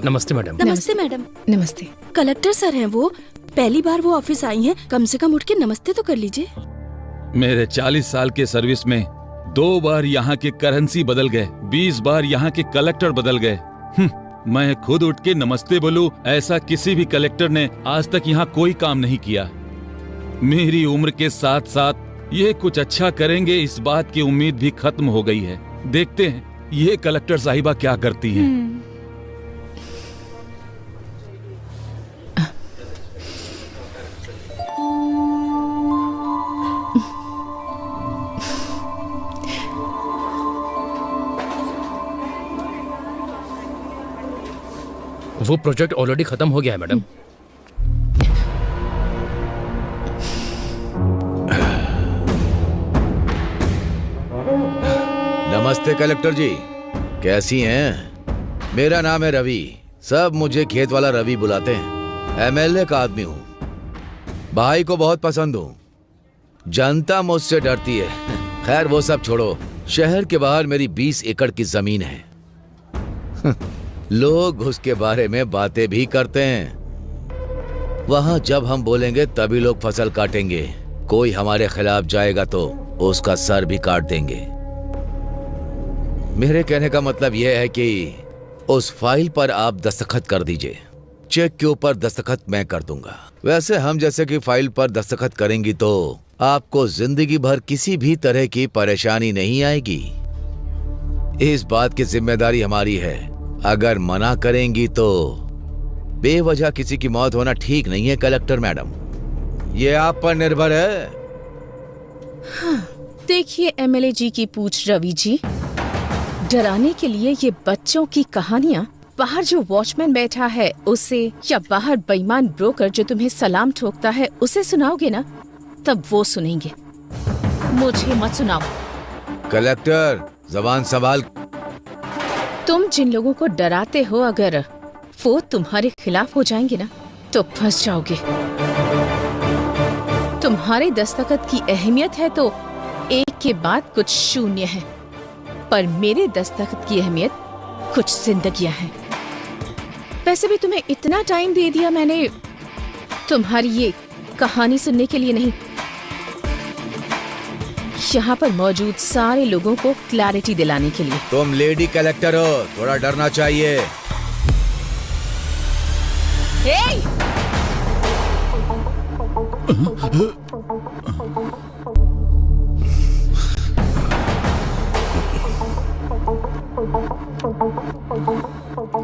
Madam. नमस्ते madam. नमस्ते madam. नमस्ते। कलेक्टर सर हैं वो, पहली बार वो ऑफिस आई हैं, कम से कम उठ के नमस्ते तो कर लीजिए। मेरे 40 साल के सर्विस में 2 बार यहाँ के करेंसी बदल गए, 20 बार यहाँ के कलेक्टर बदल गए। मैं खुद उठ के नमस्ते बोलूं, ऐसा किसी भी कलेक्टर ने आज तक यहाँ कोई काम नहीं किया। मेरी उम्र के साथ साथ ये कुछ अच्छा करेंगे, इस बात की उम्मीद भी खत्म हो गई है। देखते हैं ये कलेक्टर साहिबा क्या करती हैं। वो प्रोजेक्ट ऑलरेडी खत्म हो गया है मैडम। नमस्ते कलेक्टर जी, कैसी हैं? मेरा नाम है रवि, सब मुझे खेत वाला रवि बुलाते हैं। एमएलए का आदमी हूँ, भाई को बहुत पसंद हूँ। जनता मुझसे डरती है। खैर वो सब छोड़ो, शहर के बाहर मेरी 20 एकड़ की जमीन है। लोग उसके बारे में बातें भी करते हैं। वहां जब हम बोलेंगे तभी लोग फसल काटेंगे। कोई हमारे खिलाफ जाएगा तो उसका सर भी काट देंगे। मेरे कहने का मतलब यह है कि उस फाइल पर आप दस्तखत कर दीजिए। चेक के ऊपर दस्तखत मैं कर दूंगा। वैसे हम जैसे कि फाइल पर दस्तखत करेंगी तो आपको जिंदगी भर किसी भी तरह की परेशानी नहीं आएगी। इस बात की जिम्मेदारी हमारी है। अगर मना करेंगी तो बेवजह किसी की मौत होना ठीक नहीं है कलेक्टर मैडम, ये आप पर निर्भर है। हाँ, देखिए एमएलए जी की पूछ रवि जी, डराने के लिए ये बच्चों की कहानियाँ बाहर जो वॉचमैन बैठा है उसे, या बाहर बेईमान ब्रोकर जो तुम्हें सलाम ठोकता है उसे सुनाओगे ना, तब वो सुनेंगे। मुझे मत सुनाओ। कलेक्टर जबान संभाल। तुम जिन लोगों को डराते हो, अगर वो तुम्हारे खिलाफ हो जाएंगे ना तो फंस जाओगे। तुम्हारे दस्तखत की अहमियत है तो एक के बाद कुछ शून्य है, पर मेरे दस्तखत की अहमियत कुछ जिंदगियां हैं। वैसे भी तुम्हें इतना टाइम दे दिया मैंने तुम्हारी ये कहानी सुनने के लिए नहीं, यहाँ पर मौजूद सारे लोगों को क्लैरिटी दिलाने के लिए। तुम लेडी कलेक्टर हो, थोड़ा डरना चाहिए।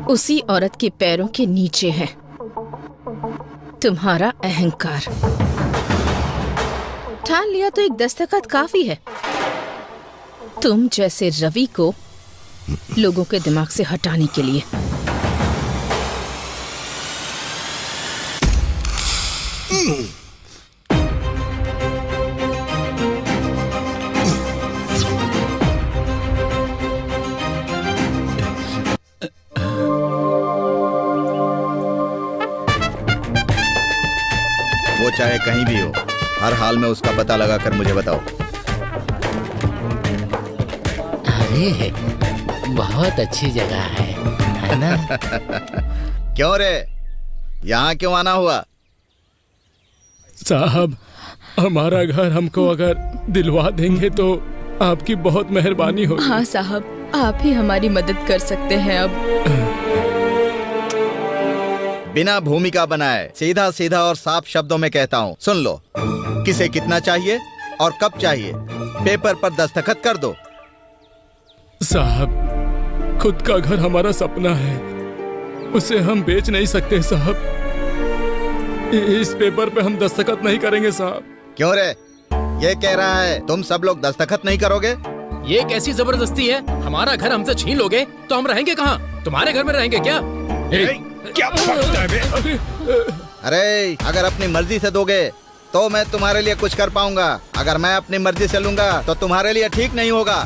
उसी औरत के पैरों के नीचे है तुम्हारा अहंकार। ठान लिया तो एक दस्तखत काफी है। तुम जैसे रवि को लोगों के दिमाग से हटाने के लिए। वो चाहे कहीं भी हो, हर हाल में उसका पता लगाकर मुझे बताओ। अरे बहुत अच्छी जगह है ना? क्यों रे, यहाँ क्यों आना हुआ? साहब, हमारा घर हमको अगर दिलवा देंगे तो आपकी बहुत मेहरबानी होगी। हाँ साहब, आप ही हमारी मदद कर सकते हैं। अब बिना भूमिका बनाए सीधा सीधा और साफ शब्दों में कहता हूँ, सुन लो। किसे कितना चाहिए और कब चाहिए, पेपर पर दस्तखत कर दो। साहब, खुद का घर हमारा सपना है, उसे हम बेच नहीं सकते साहब। इस पेपर पे हम दस्तखत नहीं करेंगे साहब। क्यों रे, ये कह रहा है तुम सब लोग दस्तखत नहीं करोगे? ये कैसी जबरदस्ती है? हमारा घर हमसे छीन लोगे तो हम रहेंगे कहाँ? तुम्हारे घर में रहेंगे क्या? क्या बकता है बे? अरे अगर अपनी मर्जी से दोगे तो मैं तुम्हारे लिए कुछ कर पाऊंगा, अगर मैं अपनी मर्जी से लूंगा तो तुम्हारे लिए ठीक नहीं होगा।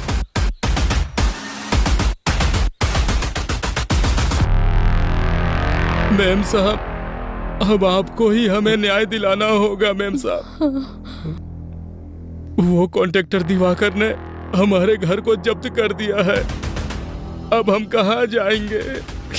मैम साहब, अब आपको ही हमें न्याय दिलाना होगा मैम साहब। वो कॉन्ट्रैक्टर दिवाकर ने हमारे घर को जब्त कर दिया है, अब हम कहाँ जाएंगे? अरे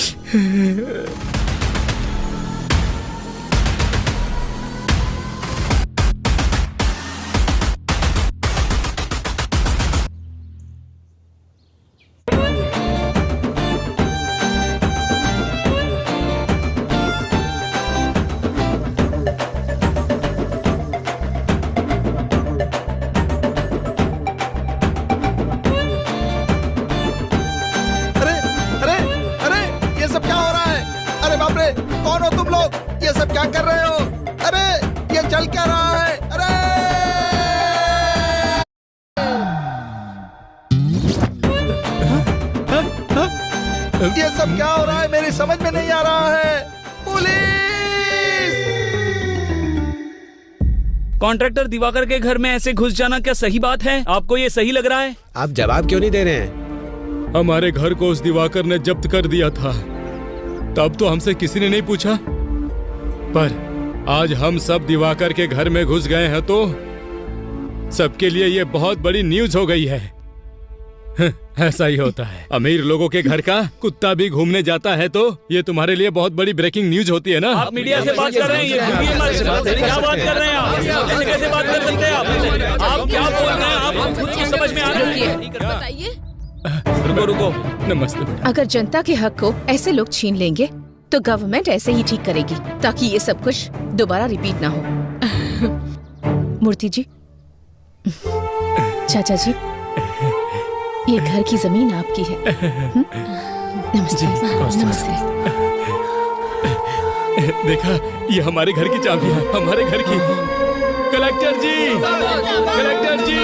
अरे अरे ये सब क्या हो रहा है? अरे बाप रे, कौन हो तुम लोग? ये सब क्या कर रहे हो? अरे ये चल क्या रहा है? अरे ये सब क्या हो रहा है? मेरी समझ में नहीं आ रहा है। पुलिस! कॉन्ट्रैक्टर दिवाकर के घर में ऐसे घुस जाना क्या सही बात है? आपको ये सही लग रहा है? आप जवाब क्यों नहीं दे रहे हैं? हमारे घर को उस दिवाकर ने जब्त कर दिया था, तब तो हमसे किसी ने नहीं पूछा, पर आज हम सब दिवाकर के घर में घुस गए हैं तो सबके लिए ये बहुत बड़ी न्यूज हो गई है। ऐसा ही होता है, अमीर लोगों के घर का कुत्ता भी घूमने जाता है तो ये तुम्हारे लिए बहुत बड़ी ब्रेकिंग न्यूज होती है ना। आप मीडिया से बात कर रहे हैं, क्या बात कर रहे हैं आप? ऐसे कैसे बात कर सकते हैं आप क्या बोल रहे हैं? आप खुद को समझ में आ रही है? बताइए, रुको रुको, नमस्ते बेटा। अगर जनता के हक को ऐसे लोग छीन लेंगे तो गवर्नमेंट ऐसे ही ठीक करेगी ताकि ये सब कुछ दोबारा रिपीट ना हो। मूर्ति जी, चाचा जी, ये घर की जमीन आपकी है। नमस्ते। नमस्ते। देखा, ये हमारे घर की चाबी है, हमारे घर की। कलेक्टर जी, कलेक्टर जी,